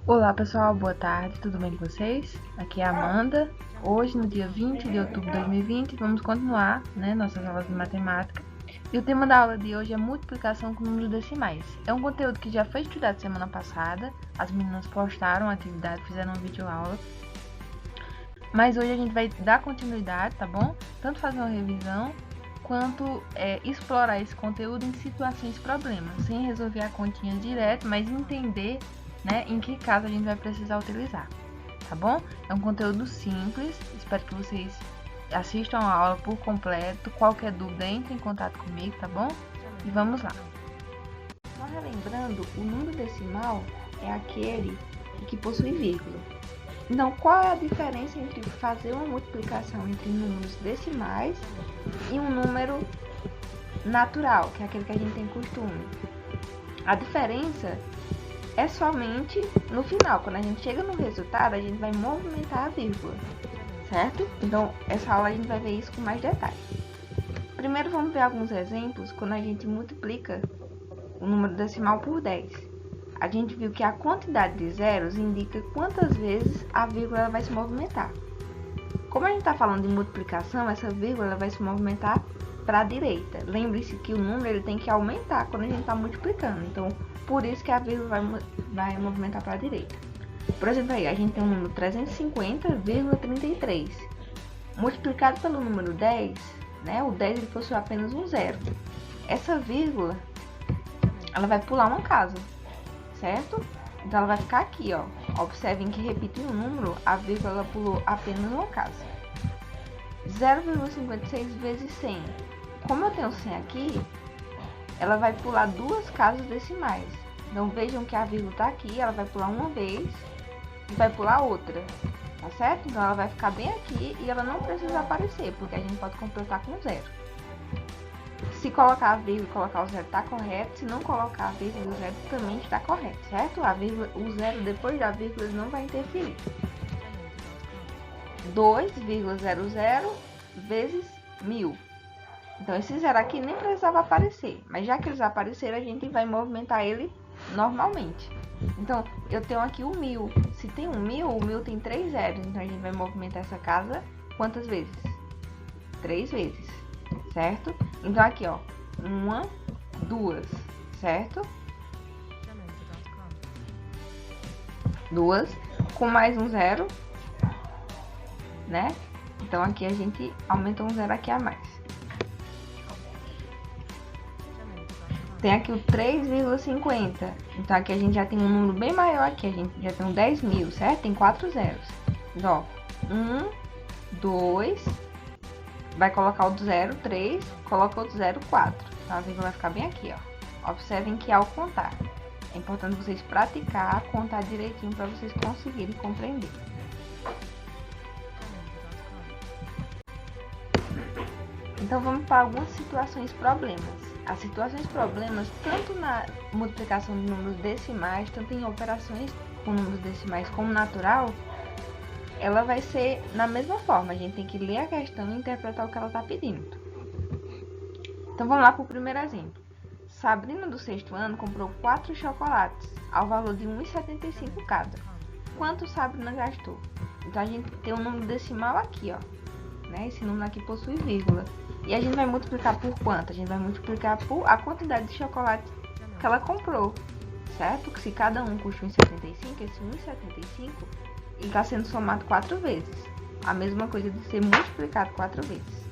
Olá pessoal, boa tarde, tudo bem com vocês? Aqui é a Amanda. Hoje, no dia 20 de outubro de 2020, vamos continuar nossas aulas de matemática. E o tema da aula de hoje é multiplicação com números decimais. É um conteúdo que já foi estudado semana passada, as meninas postaram a atividade, fizeram um vídeo aula. Mas hoje a gente vai dar continuidade, tá bom? Tanto fazer uma revisão, quanto explorar esse conteúdo em situações problemas, sem resolver a continha direto, mas entender em que caso a gente vai precisar utilizar, tá bom? É um conteúdo simples, espero que vocês assistam a aula por completo. Qualquer dúvida, entre em contato comigo, tá bom? E vamos lá. Só relembrando, o número decimal é aquele que possui vírgula. Então, qual é a diferença entre fazer uma multiplicação entre números decimais e um número natural, que é aquele que a gente tem costume? A diferença é somente no final. Quando a gente chega no resultado, a gente vai movimentar a vírgula, certo? Então, essa aula a gente vai ver isso com mais detalhes. Primeiro, vamos ver alguns exemplos quando a gente multiplica o número decimal por 10. A gente viu que a quantidade de zeros indica quantas vezes a vírgula vai se movimentar. Como a gente está falando de multiplicação, essa vírgula vai se movimentar para a direita. Lembre-se que o número ele tem que aumentar quando a gente está multiplicando. Então, por isso que a vírgula vai movimentar para a direita. Por exemplo, aí a gente tem o número 350,33. Multiplicado pelo número 10, o 10 ele possui apenas um zero. Essa vírgula, ela vai pular uma casa, certo? Então ela vai ficar aqui, ó. Observem que repetindo o número, a vírgula ela pulou apenas uma casa. 0,56 vezes 100. Como eu tenho 100 aqui, ela vai pular duas casas decimais. Então vejam que a vírgula está aqui, ela vai pular uma vez e vai pular outra, tá certo? Então ela vai ficar bem aqui e ela não precisa aparecer, porque a gente pode completar com zero. Se colocar a vírgula e colocar o zero está correto, se não colocar a vírgula e o zero também está correto, certo? A vírgula, o zero depois da vírgula não vai interferir. 2,00 vezes 1000. Então esse zero aqui nem precisava aparecer, mas já que eles apareceram, a gente vai movimentar ele normalmente. Então eu tenho aqui o 1000. Se tem um 1000, o 1000 tem 3 zeros, então a gente vai movimentar essa casa quantas vezes? 3 vezes, certo? Então aqui, ó, 1, 2, certo? 2 com mais um zero, né? Então aqui a gente aumenta um zero aqui a mais. Tem aqui o 3,50. Então aqui a gente já tem um número bem maior aqui. A gente já tem um 10.000, certo? Tem 4 zeros. Então, ó, 1, 2, vai colocar o 0, 3, coloca outro 0, 4. Então a vírgula vai ficar bem aqui, ó. Observem que ao contar, é importante vocês praticar, contar direitinho para vocês conseguirem compreender. Então vamos para algumas situações problemas. As situações problemas, tanto na multiplicação de números decimais, tanto em operações com números decimais como natural, ela vai ser na mesma forma. A gente tem que ler a questão e interpretar o que ela está pedindo. Então vamos lá para o primeiro exemplo. Sabrina, do 6º ano, comprou 4 chocolates ao valor de R$ 1,75 cada. Quanto Sabrina gastou? Então a gente tem um número decimal aqui, ó. Esse número aqui possui vírgula. E a gente vai multiplicar por quanto? A gente vai multiplicar por a quantidade de chocolate que ela comprou, certo? Que se cada um custa 1,75, esse 1,75 ele está sendo somado 4 vezes. A mesma coisa de ser multiplicado 4 vezes.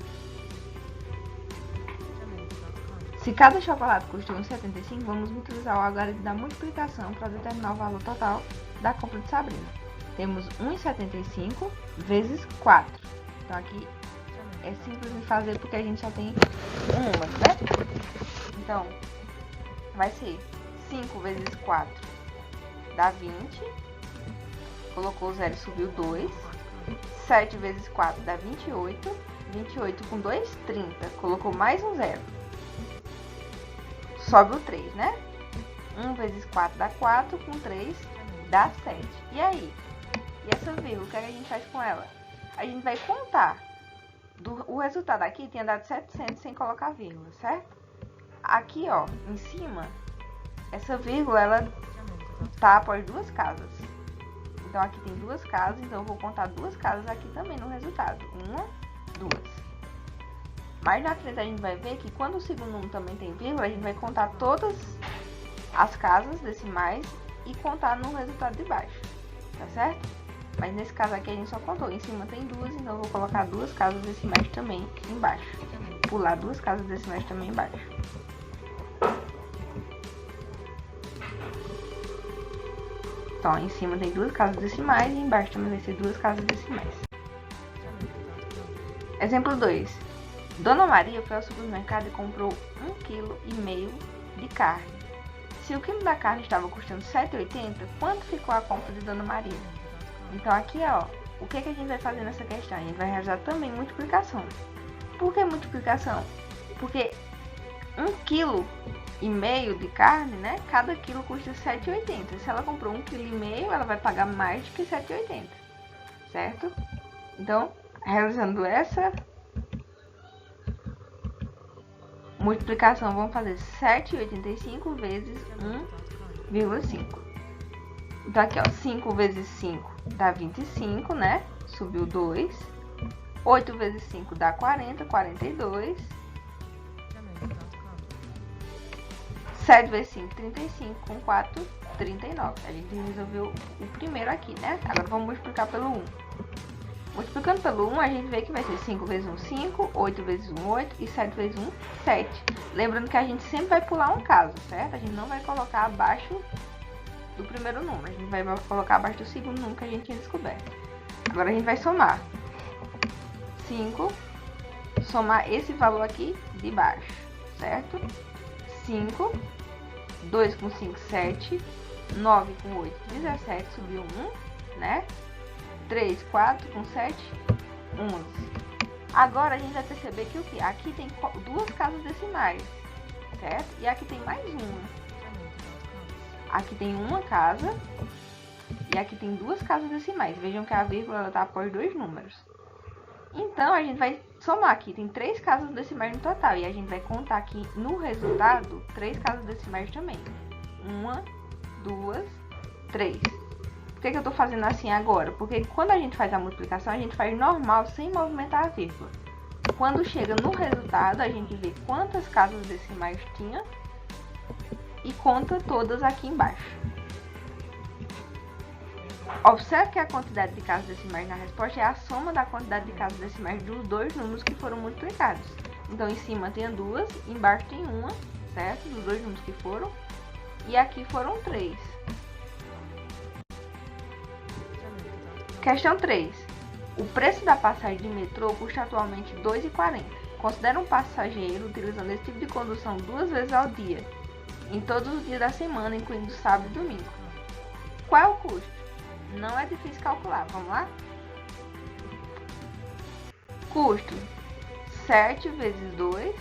Se cada chocolate custa 1,75, vamos utilizar o algoritmo da multiplicação para determinar o valor total da compra de Sabrina. Temos 1,75 vezes 4. Então aqui é simples de fazer porque a gente só tem um número, né? Então, vai ser 5 vezes 4 dá 20. Colocou o 0 e subiu 2. 7 vezes 4 dá 28. 28 com 2, 30. Colocou mais um 0. Sobe o 3, né? 1 vezes 4 dá 4. Com 3 dá 7. E aí? E essa vírgula, o que a gente faz com ela? A gente vai contar. O resultado aqui tinha dado 700 sem colocar vírgula, certo? Aqui, ó, em cima, essa vírgula, ela tá após duas casas. Então aqui tem duas casas, então eu vou contar duas casas aqui também no resultado. Uma, duas. Mais na frente a gente vai ver que quando o segundo número também tem vírgula, a gente vai contar todas as casas decimais e contar no resultado de baixo, tá certo? Mas nesse caso aqui a gente só contou, em cima tem duas, então eu vou colocar duas casas decimais também embaixo. Pular duas casas decimais também embaixo. Então, em cima tem duas casas decimais e embaixo também vai ser duas casas decimais. Exemplo 2. Dona Maria foi ao supermercado e comprou 1,5 kg de carne. Se o quilo da carne estava custando R$ 7,80, quanto ficou a compra de Dona Maria? Então aqui, ó, o que a gente vai fazer nessa questão? A gente vai realizar também multiplicação. Por que multiplicação? Porque 1,5 kg de carne, né? Cada quilo custa R$ 7,80. Se ela comprou 1,5 kg, ela vai pagar mais do que R$ 7,80, certo? Então, realizando essa multiplicação, vamos fazer 7,85 vezes 1,5. Então aqui, ó, 5 vezes 5 dá 25, né? Subiu 2. 8 vezes 5 dá 40, 42. 7 vezes 5, 35. Com 4, 39. A gente resolveu o primeiro aqui, né? Agora vamos multiplicar pelo 1. Multiplicando pelo 1, a gente vê que vai ser 5 vezes 1, 5. 8 vezes 1, 8. E 7 vezes 1, 7. Lembrando que a gente sempre vai pular um caso, certo? A gente não vai colocar abaixo do primeiro número. A gente vai colocar abaixo do segundo número que a gente tinha descoberto. Agora a gente vai somar. 5. Somar esse valor aqui de baixo, certo? 5. 2 com 5, 7. 9 com 8, 17. Subiu 1, né? 3, 4 com 7, 11. Agora a gente vai perceber que o que? Aqui tem duas casas decimais, certo? E aqui tem mais uma. Aqui tem uma casa e aqui tem duas casas decimais. Vejam que a vírgula está após dois números. Então a gente vai somar aqui. Tem três casas decimais no total. E a gente vai contar aqui no resultado três casas decimais também. 1, 2, 3. Por que eu tô fazendo assim agora? Porque quando a gente faz a multiplicação, a gente faz normal, sem movimentar a vírgula. Quando chega no resultado, a gente vê quantas casas decimais tinha e conta todas aqui embaixo. Observe que a quantidade de casas decimais na resposta é a soma da quantidade de casas decimais dos dois números que foram multiplicados. Então, em cima tem duas, embaixo tem uma, certo? Dos dois números que foram. E aqui foram 3. Questão 3. O preço da passagem de metrô custa atualmente R$ 2,40. Considera um passageiro utilizando esse tipo de condução 2 vezes ao dia, em todos os dias da semana, incluindo sábado e domingo. Qual é o custo? Não é difícil calcular, vamos lá? Custo 7 vezes 2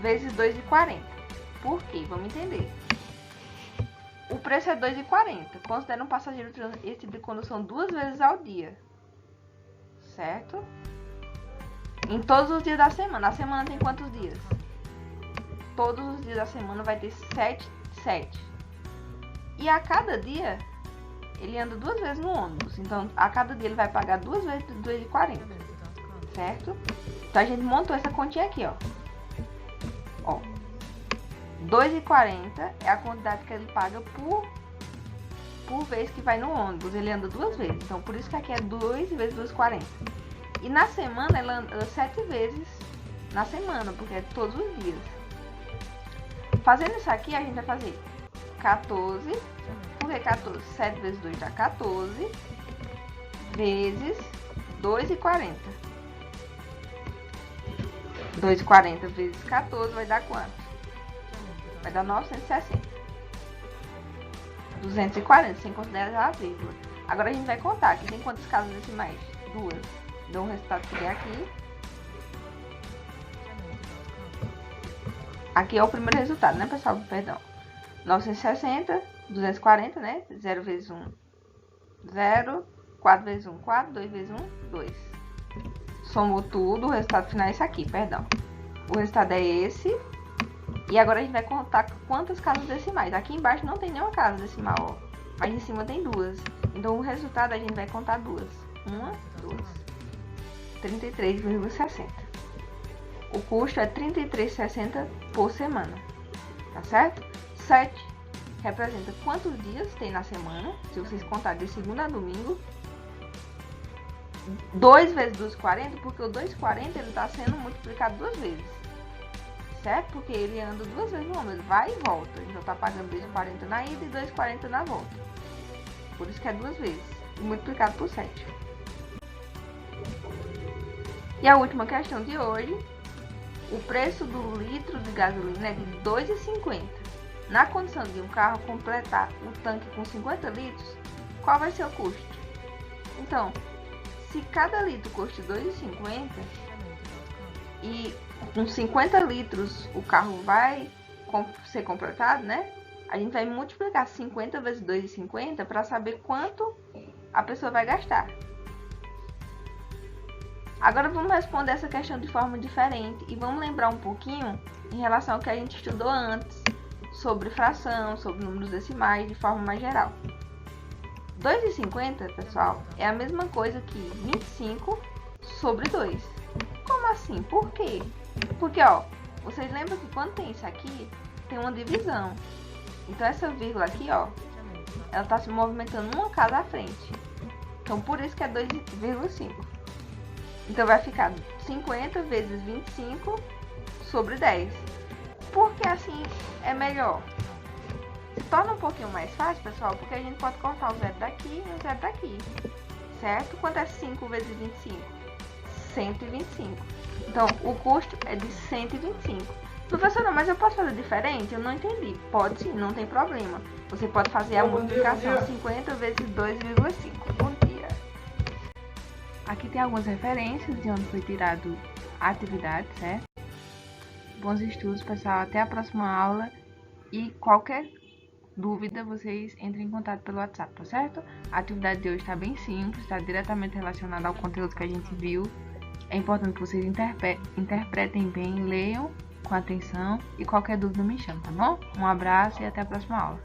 vezes 2,40. Por quê? Vamos entender. O preço é 2,40. Considera um passageiro utilizando esse tipo de condução 2 vezes ao dia, certo? Em todos os dias da semana. A semana tem quantos dias? Todos os dias da semana vai ter 7. E a cada dia, ele anda 2 vezes no ônibus. Então, a cada dia ele vai pagar 2 vezes 2,40. Certo? Então, a gente montou essa continha aqui, ó. Ó. 2,40 é a quantidade que ele paga por vez que vai no ônibus. Ele anda 2 vezes. Então, por isso que aqui é 2 vezes 2,40. E na semana, ela anda 7 vezes na semana, porque é todos os dias. Fazendo isso aqui, a gente vai fazer 14. Por que 14? 7 vezes 2 dá 14. Vezes 2,40. 2,40 vezes 14 vai dar quanto? Vai dar 960. 240, sem considerar a vírgula. Agora a gente vai contar. Aqui tem quantas casas decimais? 2. Então o resultado que der aqui. Aqui é o primeiro resultado, né, pessoal? Perdão. 960, 240, né? 0 vezes 1, 0. 4 vezes 1, 4. 2 vezes 1, 2. Somou tudo. O resultado final é esse aqui, perdão. O resultado é esse. E agora a gente vai contar quantas casas decimais. Aqui embaixo não tem nenhuma casa decimal, ó. mas em cima tem 2. Então o resultado a gente vai contar 2. 1, 2. 33,60. O custo é 33,60 por semana. Tá certo? 7 representa quantos dias tem na semana, se vocês contarem de segunda a domingo. 2 vezes 2,40, porque o 2,40 ele está sendo multiplicado 2 vezes, certo? Porque ele anda 2 vezes no ano, ele vai e volta. Então está pagando 2,40 na ida e 2,40 na volta. Por isso que é 2 vezes, e multiplicado por 7. E a última questão de hoje, o preço do litro de gasolina é de R$ 2,50. Na condição de um carro completar o tanque com 50 litros, qual vai ser o custo? Então, se cada litro custa R$ 2,50 e com 50 litros o carro vai ser completado, né? A gente vai multiplicar 50 vezes 2,50 para saber quanto a pessoa vai gastar. Agora vamos responder essa questão de forma diferente e vamos lembrar um pouquinho em relação ao que a gente estudou antes sobre fração, sobre números decimais de forma mais geral. 2,50, pessoal, é a mesma coisa que 25 sobre 2. Como assim? Por quê? Porque, ó, vocês lembram que quando tem isso aqui, tem uma divisão. Então, essa vírgula aqui, ó, ela está se movimentando uma casa à frente. Então, por isso que é 2,5. Então, vai ficar 50 vezes 25 sobre 10. Porque assim é melhor. Se torna um pouquinho mais fácil, pessoal, porque a gente pode cortar o zero daqui e o zero daqui. Certo? Quanto é 5 vezes 25? 125. Então, o custo é de 125. Professora, mas eu posso fazer diferente? Eu não entendi. Pode sim, não tem problema. Você pode fazer a multiplicação 50 vezes 2,5. Bom dia. Aqui tem algumas referências de onde foi tirado a atividade, certo? Bons estudos, pessoal. Até a próxima aula. E qualquer dúvida, vocês entrem em contato pelo WhatsApp, tá certo? A atividade de hoje está bem simples, está diretamente relacionada ao conteúdo que a gente viu. É importante que vocês interpretem bem, leiam com atenção e qualquer dúvida me chame, tá bom? Um abraço e até a próxima aula.